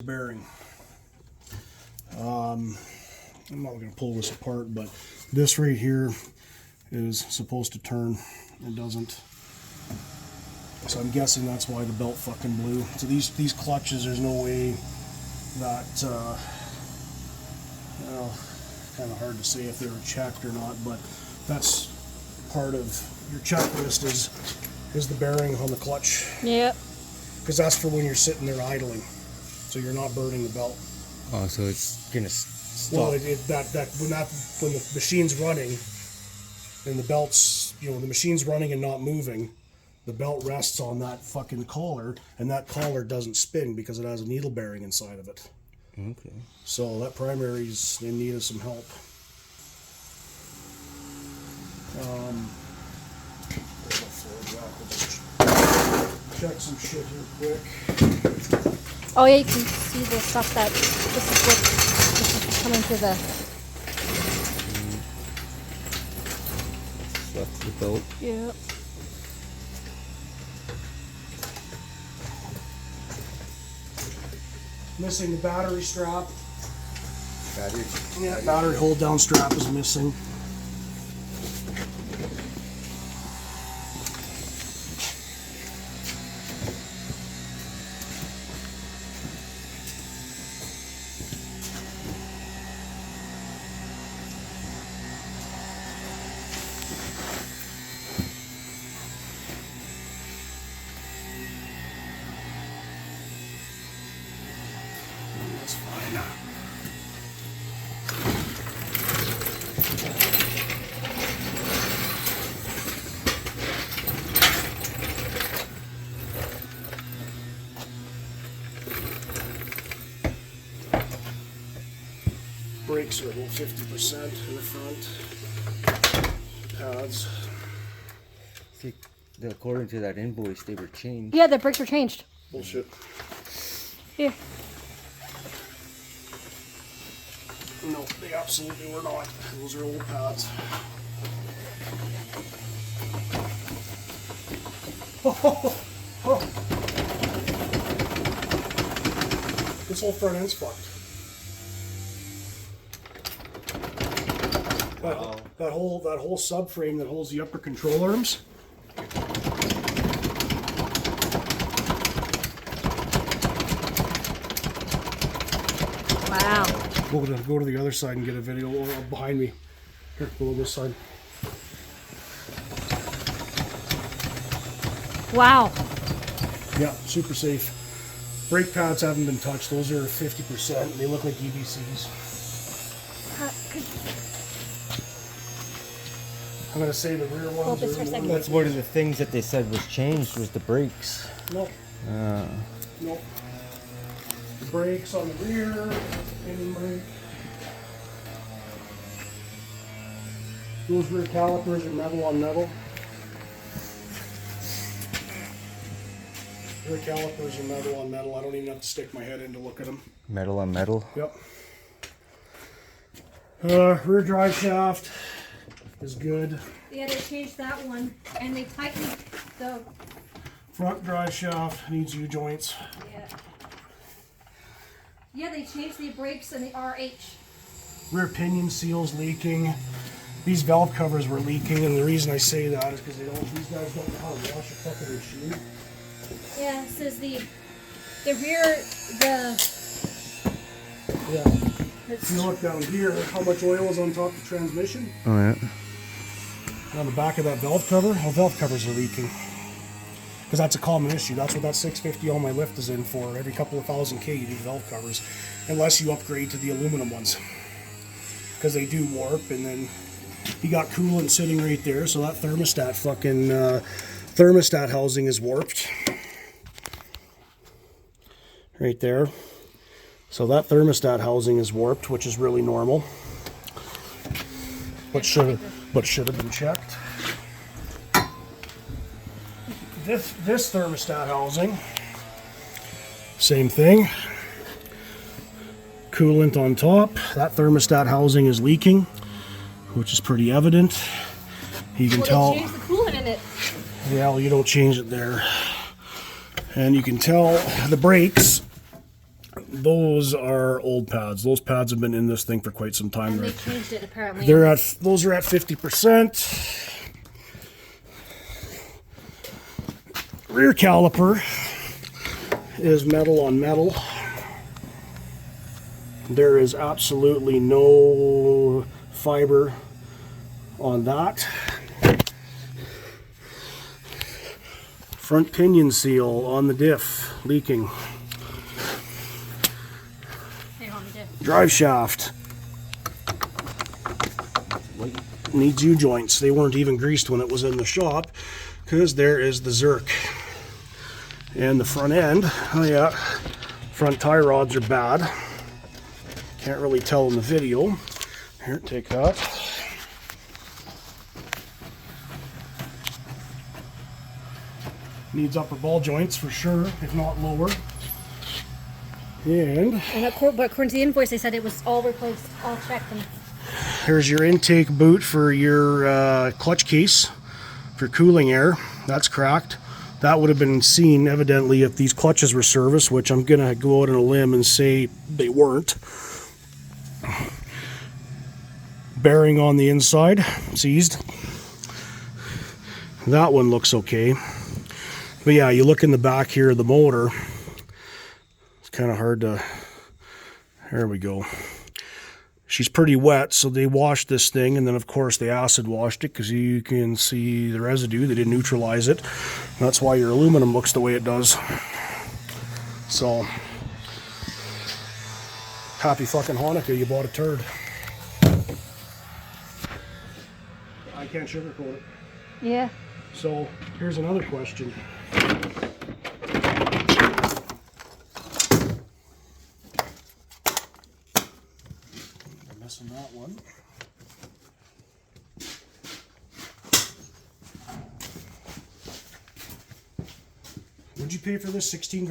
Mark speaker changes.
Speaker 1: bearing. I'm not going to pull this apart, but this right here is supposed to turn. It doesn't. So I'm guessing that's why the belt fucking blew. So these clutches, there's no way that, well, kind of hard to say if they were checked or not, but that's part of your checklist is the bearing on the clutch.
Speaker 2: Yep.
Speaker 1: Because that's for when you're sitting there idling, so you're not burning the belt.
Speaker 3: Oh, so it's gonna stop.
Speaker 1: Well, when the machine's running, and the belt's, the machine's running and not moving, the belt rests on that fucking collar, and that collar doesn't spin because it has a needle bearing inside of it.
Speaker 3: Okay.
Speaker 1: So that primary's in need of some help. Check some shit here quick.
Speaker 2: Oh yeah, you can see the stuff that this is coming to the.
Speaker 3: Left the belt.
Speaker 2: Yep.
Speaker 1: Missing the battery strap.
Speaker 3: Battery.
Speaker 1: Yeah, battery hold down strap is missing. That's fine. Brakes are about 50% in the front. Pads.
Speaker 3: See, according to that invoice, they were changed.
Speaker 2: Yeah, the brakes were changed.
Speaker 1: Bullshit.
Speaker 2: Here.
Speaker 1: No, they absolutely were not. Those are old pads. This whole front end's fucked. That whole subframe that holds the upper control arms.
Speaker 2: Wow.
Speaker 1: Go to the other side and get a video behind me. Here, go on this side.
Speaker 2: Wow.
Speaker 1: Yeah, super safe. Brake pads haven't been touched. Those are 50%. They look like EBCs. I'm gonna say the rear ones
Speaker 2: this for a
Speaker 1: are
Speaker 2: second.
Speaker 3: That's one of the things that they said was changed was the brakes.
Speaker 1: Nope. Nope. The brakes on the rear, pinion brake. Those rear calipers are metal on metal. Rear calipers are metal on metal. I don't even have to stick my head in to look at them.
Speaker 3: Metal on metal.
Speaker 1: Yep. Rear drive shaft is good.
Speaker 2: Yeah, they changed that one, and they tightened the.
Speaker 1: Front drive shaft needs U-joints.
Speaker 2: Yeah. Yeah, they changed the brakes and the RH.
Speaker 1: Rear pinion seals leaking. These valve covers were leaking, and the reason I say that is because these guys don't know how to wash a fucking machine.
Speaker 2: Yeah, it says the rear,
Speaker 1: Yeah. If you look down here, how much oil is on top of the transmission?
Speaker 3: Oh yeah.
Speaker 1: On the back of that valve cover, well, valve covers are leaking. Because that's a common issue. That's what that 650 on my lift is in for. Every couple of thousand K you do valve covers. Unless you upgrade to the aluminum ones. Because they do warp, and then you got coolant sitting right there, so that thermostat thermostat housing is warped. Right there. So that thermostat housing is warped, which is really normal. But should have been checked. This thermostat housing, same thing. Coolant on top. That thermostat housing is leaking, which is pretty evident. You can tell.
Speaker 2: They changed the coolant in it.
Speaker 1: Yeah, well, you don't change it there. And you can tell the brakes, those are old pads. Those pads have been in this thing for quite some time.
Speaker 2: And they changed it apparently.
Speaker 1: Those are at 50%. Rear caliper is metal on metal. There is absolutely no fiber on that. Front pinion seal on the diff leaking. Drive shaft needs U-joints. They weren't even greased when it was in the shop because there is the Zerk. And the front end, oh yeah, front tie rods are bad. Can't really tell in the video. Here, take that. Needs upper ball joints for sure, if not lower. And
Speaker 2: according to the invoice, they said it was all replaced, all checked. And
Speaker 1: here's your intake boot for your clutch case for cooling air. That's cracked. That would have been seen evidently if these clutches were serviced, which I'm gonna go out on a limb and say they weren't. Bearing on the inside, seized. That one looks okay. But yeah, you look in the back here of the motor, it's kind of hard to, there we go. She's pretty wet, so they washed this thing, and then of course they acid washed it because you can see the residue. They didn't neutralize it. That's why your aluminum looks the way it does. So, happy fucking Hanukkah, you bought a turd. I can't sugarcoat it.
Speaker 2: yeah.
Speaker 1: So, here's another question. Missing that one. What'd you pay for this? 16